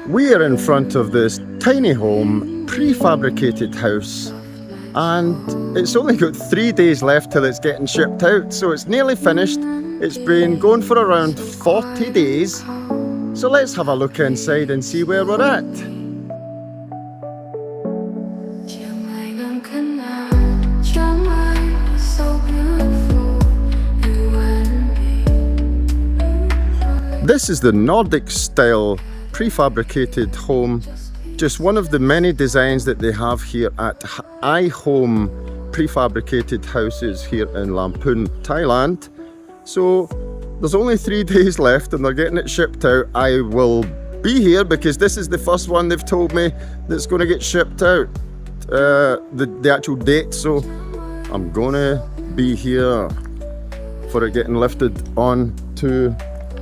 We are in front of this tiny home, prefabricated house, and it's only got 3 days left till it's getting shipped out, so it's nearly finished. It's been going for around 40 days, so let's have a look inside and see where we're at. This is the Nordic style prefabricated home, just one of the many designs that they have here at iHome Prefabricated Houses here in Lamphun, Thailand. So there's only 3 days left and they're getting it shipped out. I will be here because this is the first one they've told me that's going to get shipped out, the actual date, so I'm gonna be here for it getting lifted onto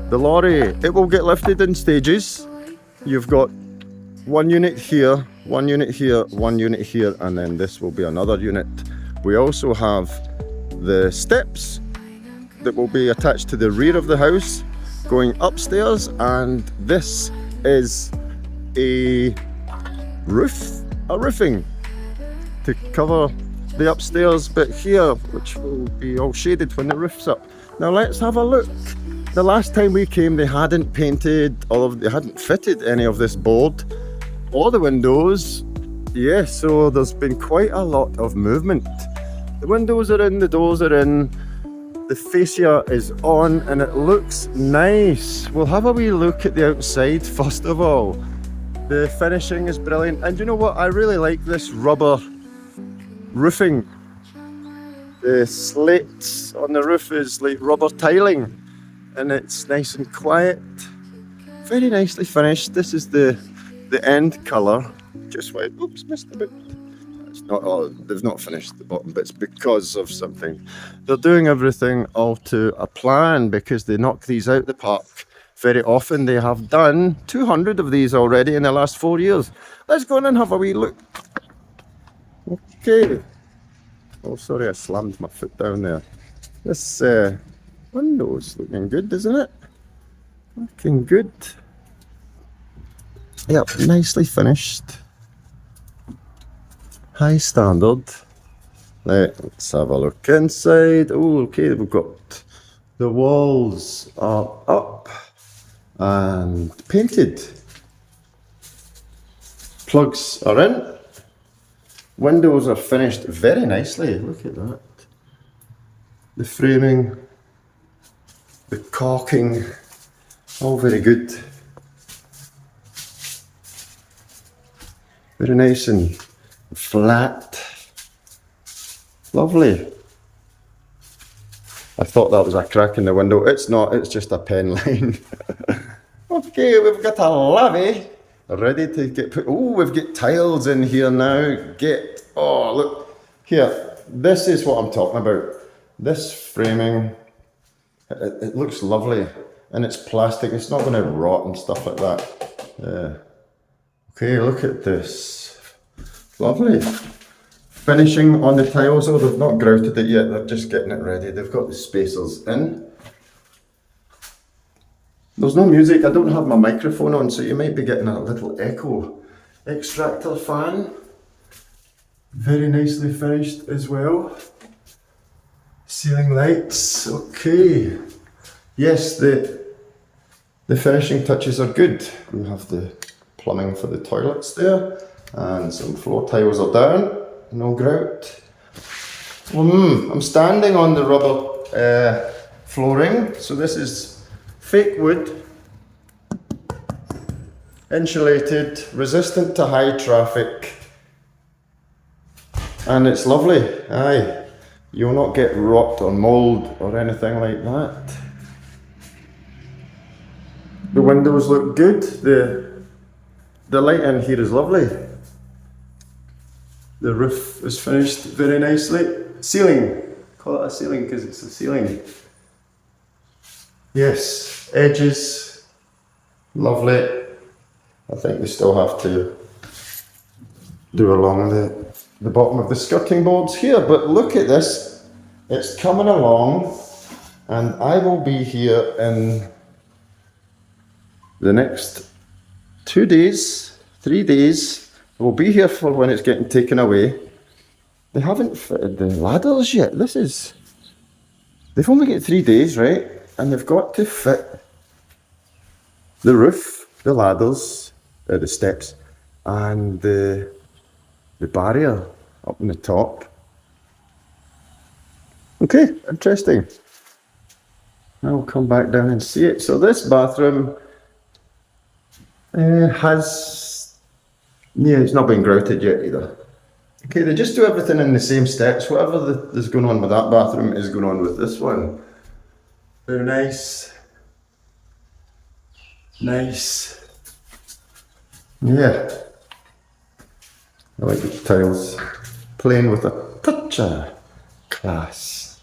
the lorry. It will get lifted in stages. You've got one unit here, one unit here, one unit here, and then this will be another unit. We also have the steps that will be attached to the rear of the house going upstairs, and this is a roofing to cover the upstairs bit here, which will be all shaded when the roof's up. Now let's have a look. The last time we came, they hadn't painted they hadn't fitted any of this board or the windows. Yeah, so there's been quite a lot of movement. The windows are in, the doors are in, the fascia is on, and it looks nice. We'll have a wee look at the outside first of all. The finishing is brilliant, and you know what? I really like this rubber roofing. The slates on the roof is like rubber tiling, and it's nice and quiet. Very nicely finished. This is the end colour. Just went, oops, missed a bit. It's not, oh, they've not finished the bottom bits because of something. They're doing everything all to a plan because they knock these out the park very often. They have done 200 of these already in the last 4 years. Let's go in and have a wee look. Okay. Oh, sorry, I slammed my foot down there. This window's looking good, isn't it? Looking good. Yep, nicely finished. High standard. Let's have a look inside. Oh, okay, we've got the walls are up and painted. Plugs are in. Windows are finished very nicely. Look at that. The framing, the caulking, all very good. Very nice and flat. Lovely. I thought that was a crack in the window. It's not, it's just a pen line. Okay, we've got a lavvy ready to get put. Oh, we've got tiles in here now. Oh, look. Here, this is what I'm talking about. This framing, it looks lovely. And it's plastic, it's not going to rot and stuff like that. Okay, look at this. Lovely. Finishing on the tiles, oh, they've not grouted it yet, they're just getting it ready. They've got the spacers in. There's no music, I don't have my microphone on, so you might be getting a little echo. Extractor fan. Very nicely finished as well. Ceiling lights, okay. Yes, the finishing touches are good. We have the plumbing for the toilets there, and some floor tiles are down, no grout. I'm standing on the rubber flooring, so this is fake wood, insulated, resistant to high traffic, and it's lovely. Aye, you'll not get rot or mould or anything like that. The windows look good. The light in here is lovely. The roof is finished very nicely. Ceiling, call it a ceiling because it's a ceiling. Yes, edges, lovely. I think we still have to do along the bottom of the skirting boards here, but look at this. It's coming along, and I will be here in the next 2 days, 3 days. We'll be here for when it's getting taken away. They haven't fitted the ladders yet. They've only got 3 days, right? And they've got to fit the roof, the ladders, the steps, and the barrier up on the top. Okay, interesting. I'll come back down and see it. So this bathroom it's not been grouted yet either. Okay, they just do everything in the same steps. Whatever is going on with that bathroom is going on with this one. Very nice. Nice. Yeah. I like the tiles. Playing with a touch of class.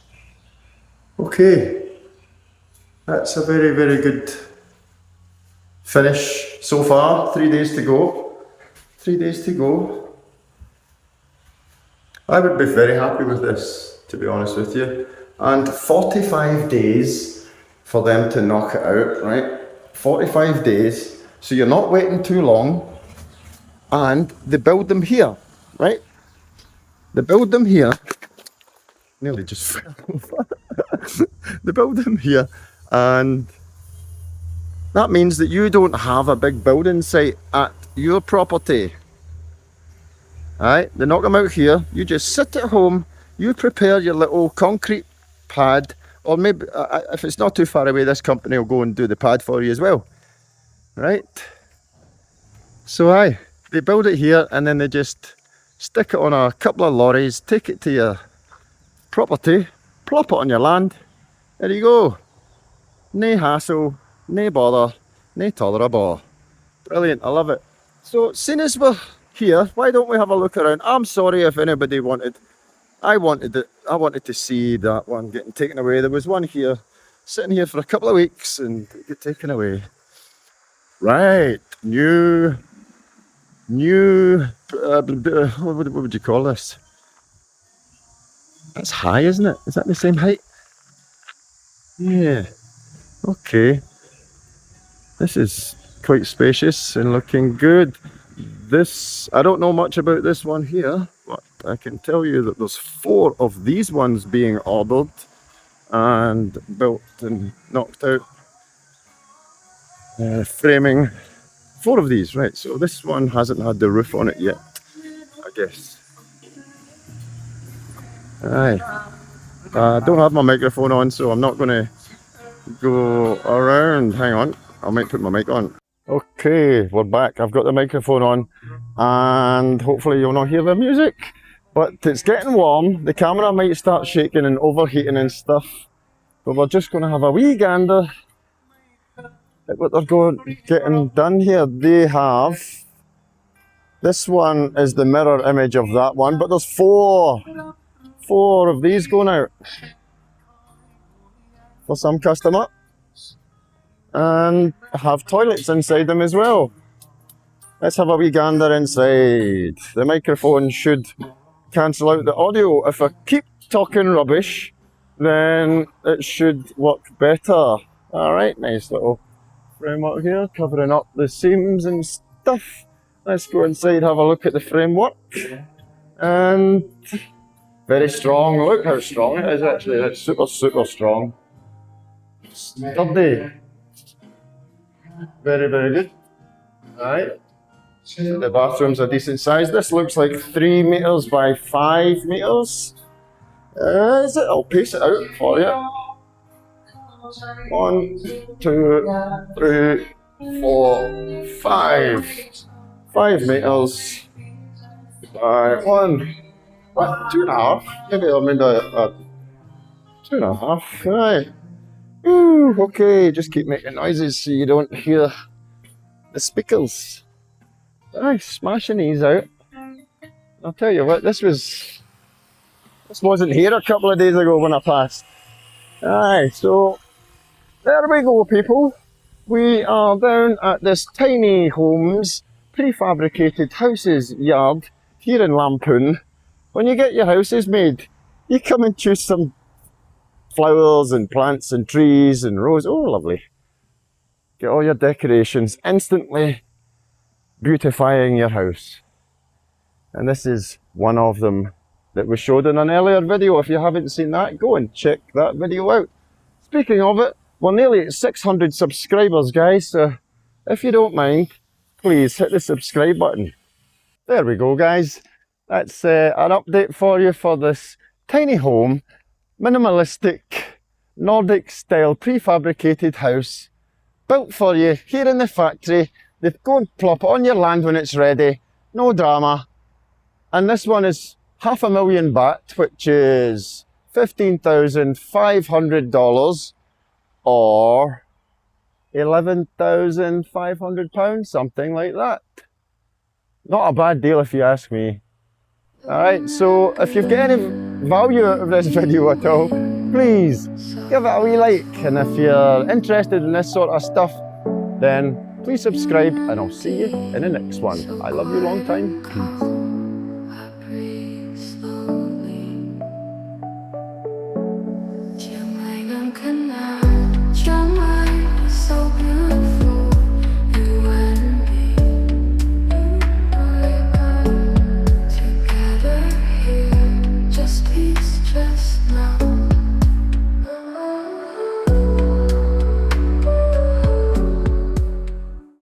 Okay. That's a very, very good finish so far. 3 days to go. 3 days to go. I would be very happy with this, to be honest with you. And 45 days for them to knock it out, right? 45 days. So you're not waiting too long. And they build them here, right? They build them here. Nearly just fell over. They build them here. And that means that you don't have a big building site at your property. Alright, they knock them out here, you just sit at home, you prepare your little concrete pad, or maybe, if it's not too far away, this company will go and do the pad for you as well. Right? So they build it here and then they just stick it on a couple of lorries, take it to your property, plop it on your land, there you go. No hassle, no bother, no tolerable. Brilliant, I love it. So, seeing as we're here, why don't we have a look around? I'm sorry if anybody wanted, I wanted to see that one getting taken away. There was one here, sitting here for a couple of weeks and get taken away. Right, new, what would you call this? That's high, isn't it? Is that the same height? Yeah, okay. This is quite spacious and looking good. This, I don't know much about this one here, but I can tell you that there's 4 of these ones being ordered and built and knocked out. Framing 4 of these, right? So this one hasn't had the roof on it yet, I guess. Aye. I don't have my microphone on, so I'm not going to go around. Hang on, I might put my mic on. Okay, we're back. I've got the microphone on and hopefully you'll not hear the music. But it's getting warm. The camera might start shaking and overheating and stuff. But we're just going to have a wee gander at what they're getting done here. They have... This one is the mirror image of that one, but there's 4 of these going out for some customer. And have toilets inside them as well. Let's have a wee gander inside. The microphone should cancel out the audio. If I keep talking rubbish, then it should work better. Alright, nice little framework here, covering up the seams and stuff. Let's go inside, have a look at the framework. And very strong. Look how strong it is actually. It's super, super strong. Sturdy. Very, very good. Alright. The bathroom's a decent size. This looks like 3 meters by 5 meters. Is it? I'll pace it out for you. 1, 2, 3, 4, 5. 5 meters by 1. What? 2.5? Maybe I'll make a 2.5. Right. Ooh, okay, just keep making noises so you don't hear the speakers. Nice, smashing these out. I'll tell you what, this wasn't here a couple of days ago when I passed. Aye, so there we go, people. We are down at this tiny homes, prefabricated houses yard here in Lampoon. When you get your houses made, you come and choose some flowers and plants and trees and roses. Oh, lovely. Get all your decorations instantly beautifying your house. And this is one of them that was showed in an earlier video. If you haven't seen that, go and check that video out. Speaking of it, we're nearly at 600 subscribers, guys, so if you don't mind, please hit the subscribe button. There we go, guys. That's an update for you for this tiny home, minimalistic, Nordic style prefabricated house built for you here in the factory. They go and plop it on your land when it's ready, no drama. And this one is $500,000 baht, which is $15,500 or £11,500, something like that. Not a bad deal if you ask me. Alright, so if you've got any value out of this video at all, please give it a wee like, and if you're interested in this sort of stuff, then please subscribe, and I'll see you in the next one. I love you long time. Peace. Just now